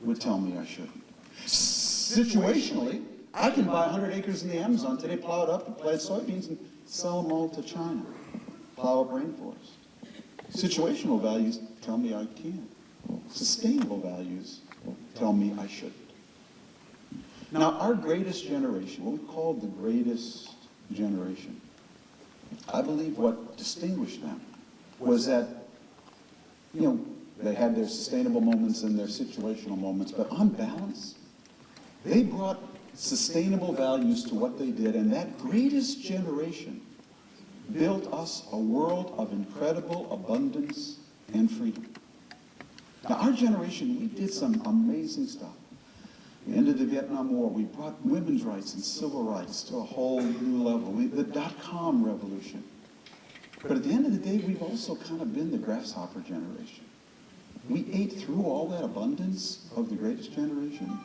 would tell me I shouldn't. Situationally, I can buy 100 acres in the Amazon today, plow it up, and plant soybeans, and sell them all to China. Plow up rainforest. Situational values tell me I can't. Sustainable values tell me I shouldn't. Now, our greatest generation, what we call the greatest generation, I believe what distinguished them was that, they had their sustainable moments and their situational moments, but on balance, they brought sustainable values to what they did, and that greatest generation built us a world of incredible abundance and freedom. Now, our generation, we did some amazing stuff. We ended the Vietnam War. We brought women's rights and civil rights to a whole new level. The dot-com revolution. But at the end of the day, we've also kind of been the grasshopper generation. We ate through all that abundance of the greatest generation.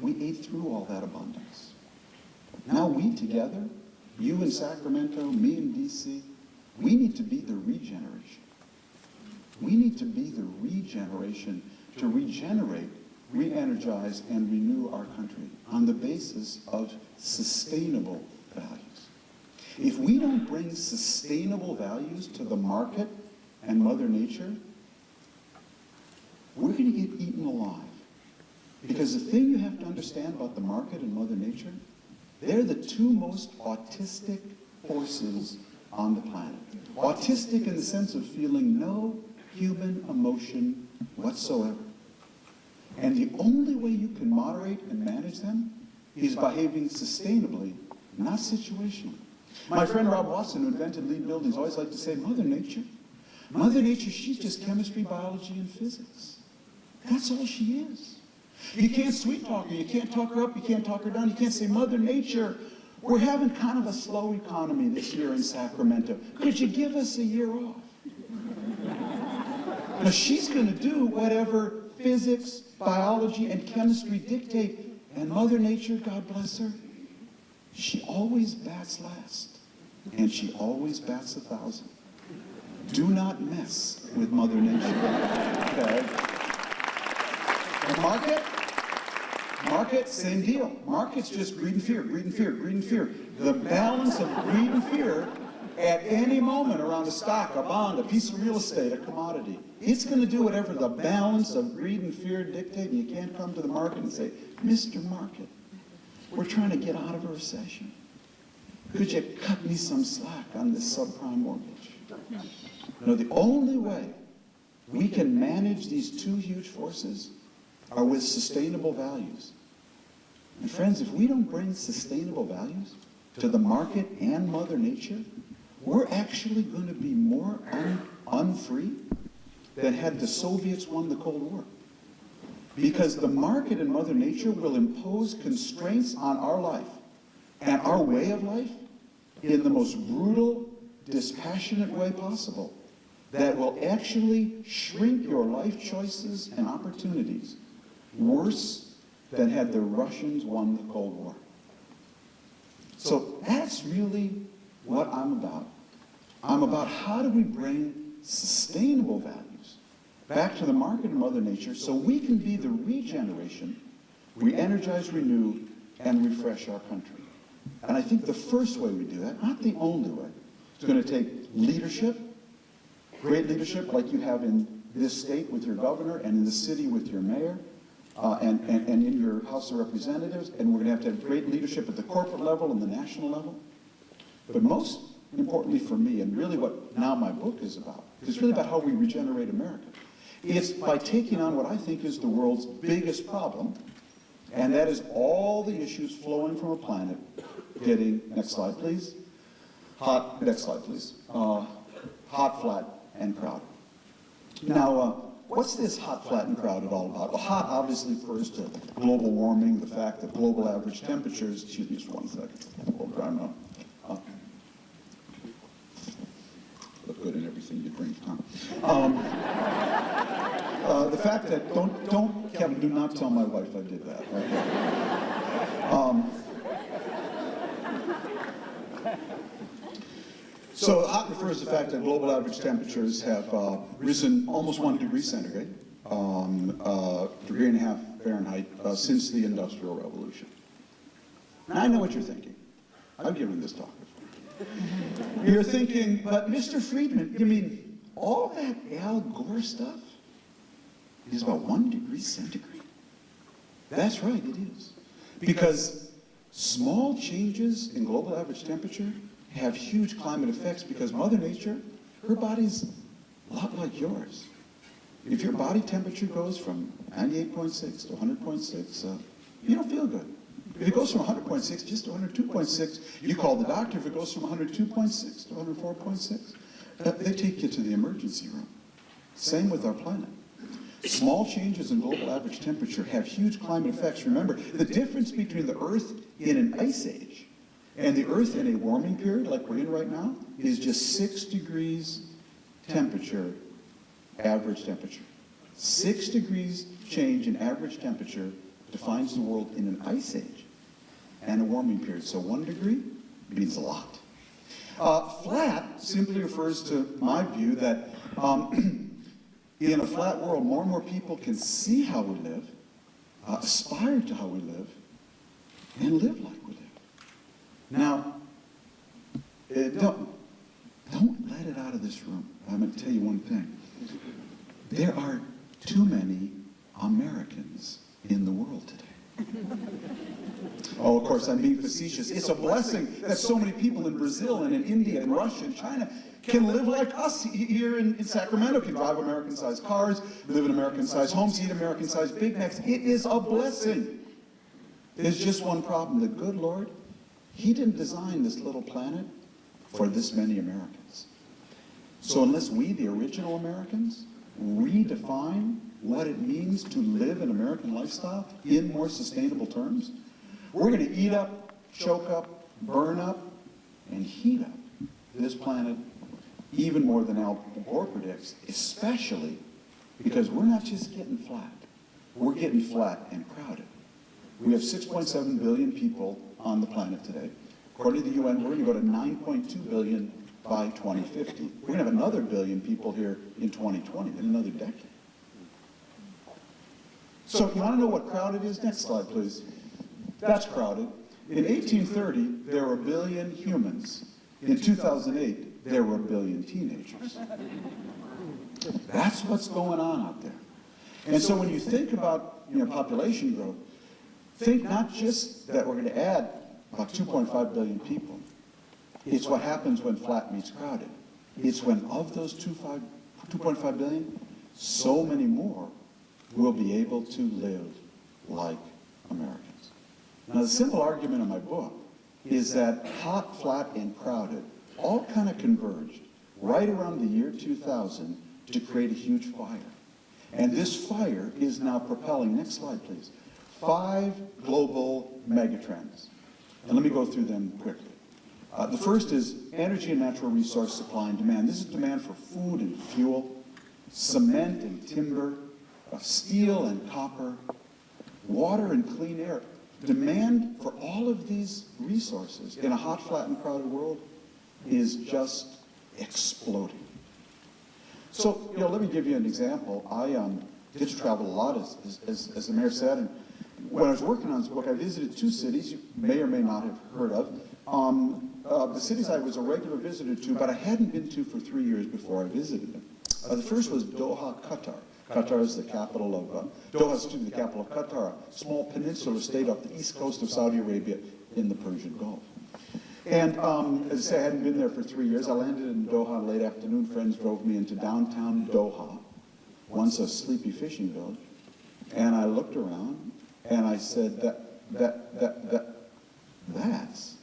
We ate through all that abundance. Now we together, you in Sacramento, me in DC, we need to be the regeneration. We need to be the regeneration to regenerate, re-energize, and renew our country on the basis of sustainable values. If we don't bring sustainable values to the market and Mother Nature, we're going to get eaten alive. Because the thing you have to understand about the market and Mother Nature, they're the two most autistic forces on the planet. Autistic in the sense of feeling no human emotion whatsoever. And the only way you can moderate and manage them is behaving sustainably, not situationally. My friend Rob Watson, who invented lead buildings, always liked to say, Mother Nature, she's just chemistry, biology, and physics. That's all she is. You can't sweet talk her, you can't talk her up, you can't talk her down, you can't say, Mother Nature, we're having kind of a slow economy this year in Sacramento. Could you give us a year off? Now she's going to do whatever physics, biology, and chemistry dictate. And Mother Nature, God bless her, she always bats last. And she always bats 1,000. Do not mess with Mother Nature. Okay? The market, same deal. Market's just greed and fear, greed and fear, greed and fear. The balance of greed and fear at any moment around a stock, a bond, a piece of real estate, a commodity. It's going to do whatever the balance of greed and fear dictate, and you can't come to the market and say, Mr. Market, we're trying to get out of a recession. Could you cut me some slack on this subprime mortgage? The only way we can manage these two huge forces are with sustainable values. And friends, if we don't bring sustainable values to the market and Mother Nature, we're actually going to be more unfree than had the Soviets won the Cold War. Because the market and Mother Nature will impose constraints on our life and our way of life in the most brutal, dispassionate way possible that will actually shrink your life choices and opportunities worse than had the Russians won the Cold War. So that's really what I'm about. I'm about how do we bring sustainable values back to the market and Mother Nature so we can be the regeneration, re-energize, renew, and refresh our country. And I think the first way we do that, not the only way, it's going to take leadership, great leadership like you have in this state with your governor and in the city with your mayor, and in your House of Representatives, and we're going to have great leadership at the corporate level and the national level. But most importantly for me, and really what now my book is about, it's really about how we regenerate America. It's by taking on what I think is the world's biggest problem, and that is all the issues flowing from a planet getting, next slide please, next slide please, hot, flat, and crowded. Now, what's this hot, flat, and crowded all about? Well, hot obviously refers to global warming, the fact that global average temperatures, excuse me just 1 second, we'll dry them up. Look good in everything you drink, huh? The fact that, Kevin, do not tell my wife I did that. Okay. So hot refers to the fact that global average temperatures have risen almost 1 degree centigrade degree and a half Fahrenheit since the Industrial Revolution. Now, I know what you're thinking. I've given this talk before. You're thinking, but Mr. Friedman, you mean all that Al Gore stuff is about 1 degree centigrade? That's right, it is. Because small changes in global average temperature have huge climate effects because Mother Nature, her body's a lot like yours. If your body temperature goes from 98.6 to 100.6, you don't feel good. If it goes from 100.6 just to 102.6, you call the doctor. If it goes from 102.6 to 104.6, they take you to the emergency room. Same with our planet. Small changes in global average temperature have huge climate effects. Remember, the difference between the Earth in an ice age and the Earth in a warming period like we're in right now is just 6 degrees temperature, average temperature. 6 degrees change in average temperature defines the world in an ice age and a warming period. So 1 degree means a lot. Flat simply refers to my view that in a flat world, more and more people can see how we live, aspire to how we live, and live like we live. Now, don't let it out of this room. I'm going to tell you one thing. There are too many Americans in the world today. Oh, of course, I'm being facetious. It's a blessing that so many people in Brazil and in India and Russia and China can live like us here in Sacramento, can drive American-sized cars, live in American-sized homes, eat American-sized Big Macs. It is a blessing. There's just one problem. The good Lord, He didn't design this little planet for this many Americans. So unless we, the original Americans, redefine what it means to live an American lifestyle in more sustainable terms, we're going to eat up, choke up, burn up, and heat up this planet even more than Al Gore predicts, especially because we're not just getting flat. We're getting flat and crowded. We have 6.7 billion people on the planet today. According to the UN, we're going to go to 9.2 billion by 2050. We're going to have another billion people here in 2020, in another decade. So you want to know what crowded is? Next slide, please. That's crowded. In 1830, there were 1 billion humans. In 2008, there were 1 billion teenagers. That's what's going on out there. And so when you think about population growth, think not just that we're going to add about 2.5 billion people. It's what happens when flat meets crowded. It's when of those 2.5 billion, so many more will be able to live like Americans. Now, the simple argument in my book is that hot, flat, and crowded all kind of converged right around the year 2000 to create a huge fire. And this fire is now propelling, next slide please, 5 global megatrends. And let me go through them quickly. The first is energy and natural resource supply and demand. This is demand for food and fuel, cement and timber, steel and copper, water and clean air. Demand for all of these resources in a hot, flat, and crowded world is just exploding. So, let me give you an example. I get to travel a lot, as the mayor said, and when I was working on this book, I visited 2 cities you may or may not have heard of. The cities I was a regular visitor to, but I hadn't been to for 3 years before I visited them. The first was Doha, Qatar. Qatar is the capital of, the capital of Qatar, a small peninsular state off the east coast of Saudi Arabia in the Persian Gulf. And as I say, I hadn't been there for 3 years. I landed in Doha late afternoon. Friends drove me into downtown Doha, once a sleepy fishing village. And I looked around and I said, that's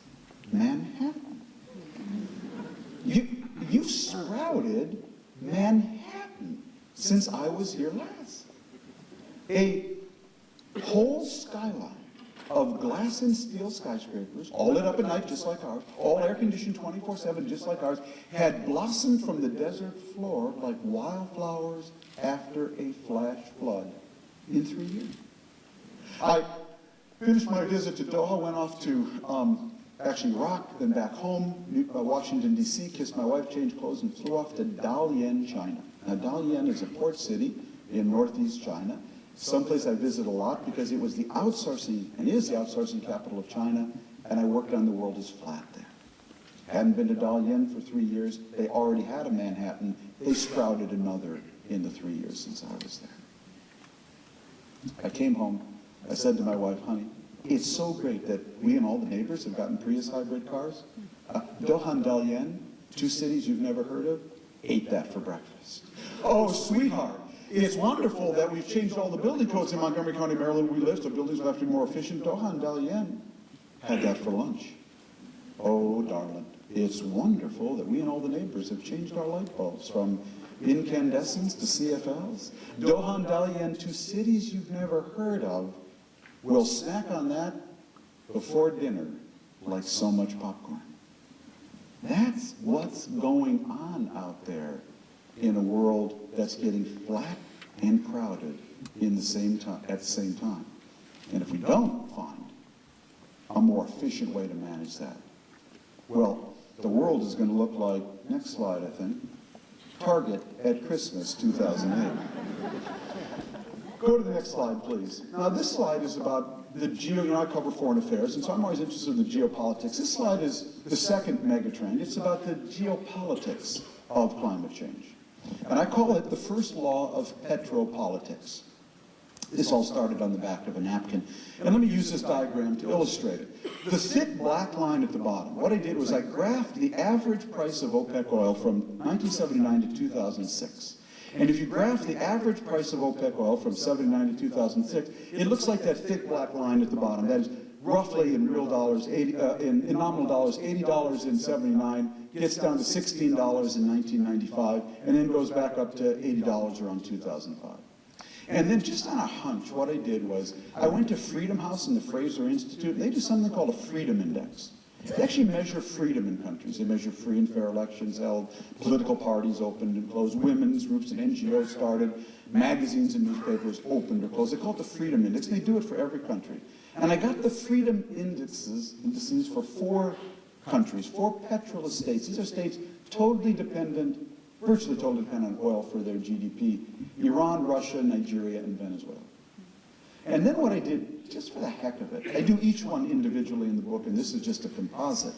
Manhattan. You've sprouted Manhattan since I was here last. A whole skyline of glass and steel skyscrapers, all lit up at night just like ours, all air-conditioned 24/7 just like ours, had blossomed from the desert floor like wildflowers after a flash flood in 3 years. I finished my visit to Doha, went off to actually Iraq, then back home, Washington, D.C., kissed my wife, changed clothes, and flew off to Dalian, China. Now, Dalian is a port city in northeast China, someplace I visit a lot because it was the outsourcing, and is the outsourcing capital of China, and I worked on The World is Flat there. Hadn't been to Dalian for 3 years. They already had a Manhattan. They sprouted another in the 3 years since I was there. I came home. I said to my wife, honey, it's so great that we and all the neighbors have gotten Prius hybrid cars. Dohan Dalian, 2 cities you've never heard of, ate that for breakfast. Oh, sweetheart, it's wonderful that we've changed all the building codes in Montgomery County, Maryland, where we live, so buildings will have to be more efficient. Dohan Dalian had that for lunch. Oh, darling, it's wonderful that we and all the neighbors have changed our light bulbs from incandescents to CFLs. Dohan Dalian, 2 cities you've never heard of, will snack on that before dinner like so much popcorn. That's what's going on out there in a world that's getting flat and crowded in the same time, at the same time. And if we don't find a more efficient way to manage that, well, the world is going to look like, next slide, I think, Target at Christmas 2008. Go to the next slide, please. Now, this slide is about the I cover foreign affairs, and so I'm always interested in the geopolitics. This slide is the second megatrend. It's about the geopolitics of climate change. And I call it the first law of petropolitics. This all started on the back of a napkin. And let me use this diagram to illustrate it. The thick black line at the bottom, what I did was I graphed the average price of OPEC oil from 1979 to 2006. And if you graph the average price of OPEC oil from 79 to 2006, it looks like that thick black line at the bottom. That is roughly in real dollars, in nominal dollars, $80 in 79, gets down to $16 in 1995, and then goes back up to $80 around 2005. And then just on a hunch, what I did was I went to Freedom House and the Fraser Institute, and they do something called a Freedom Index. They actually measure freedom in countries. They measure free and fair elections held, political parties opened and closed, women's groups and NGOs started, magazines and newspapers opened or closed. They call it the Freedom Index, and they do it for every country. And I got the freedom indices for 4 countries, 4 petrol states. These are states totally dependent, virtually totally dependent on oil for their GDP. Iran, Russia, Nigeria, and Venezuela. And then what I did, just for the heck of it, I do each one individually in the book, and this is just a composite.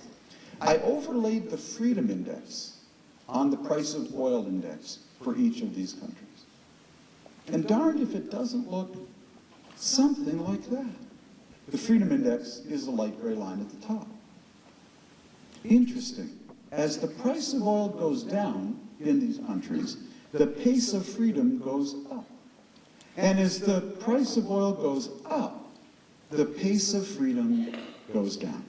I overlaid the freedom index on the price of oil index for each of these countries. And darned if it doesn't look something like that. The freedom index is the light gray line at the top. Interesting. As the price of oil goes down in these countries, the pace of freedom goes up. And as the price of oil goes up, the pace of freedom goes down.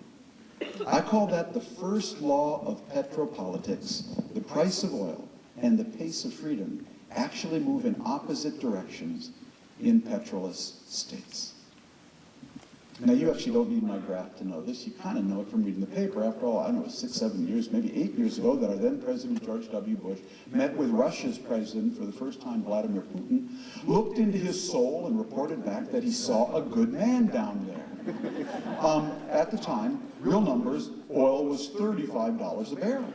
I call that the first law of petropolitics. The price of oil and the pace of freedom actually move in opposite directions in petrolist states. Now, you actually don't need my graph to know this. You kind of know it from reading the paper. After all, I don't know, 6, 7 years, maybe 8 years ago, that our then President George W. Bush met with Russia's president for the first time, Vladimir Putin, looked into his soul and reported back that he saw a good man down there. At the time, real numbers, oil was $35 a barrel.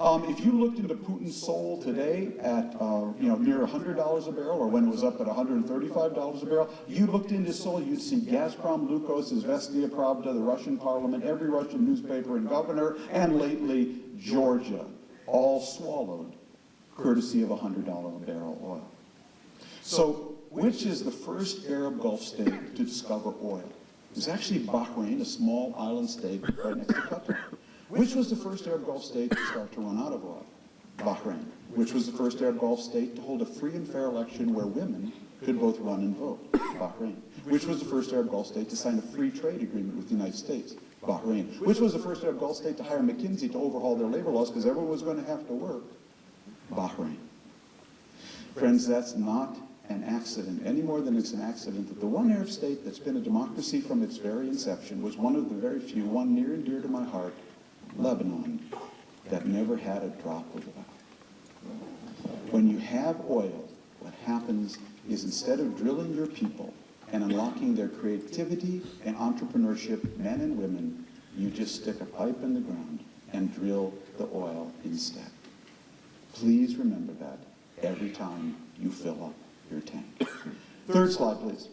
If you looked into Putin's soul today at near $100 a barrel, or when it was up at $135 a barrel, you looked into his soul, you'd see Gazprom, Lukos, Izvestia Pravda, the Russian parliament, every Russian newspaper and governor, and lately Georgia, all swallowed, courtesy of $100 a barrel oil. So, which is the first Arab Gulf state to discover oil? It was actually Bahrain, a small island state right next to Qatar. Which was the first Arab Gulf state to start to run out of oil? Bahrain. Which was the first Arab Gulf state to hold a free and fair election where women could both run and vote? Bahrain. Which was the first Arab Gulf state to sign a free trade agreement with the United States? Bahrain. Which was the first Arab Gulf state to hire McKinsey to overhaul their labor laws because everyone was going to have to work? Bahrain. Friends, that's not an accident, any more than it's an accident that the one Arab state that's been a democracy from its very inception was one of the very few, one near and dear to my heart, Lebanon, that never had a drop of oil. When you have oil, what happens is instead of drilling your people and unlocking their creativity and entrepreneurship, men and women, you just stick a pipe in the ground and drill the oil instead. Please remember that every time you fill up your tank. Third slide, please.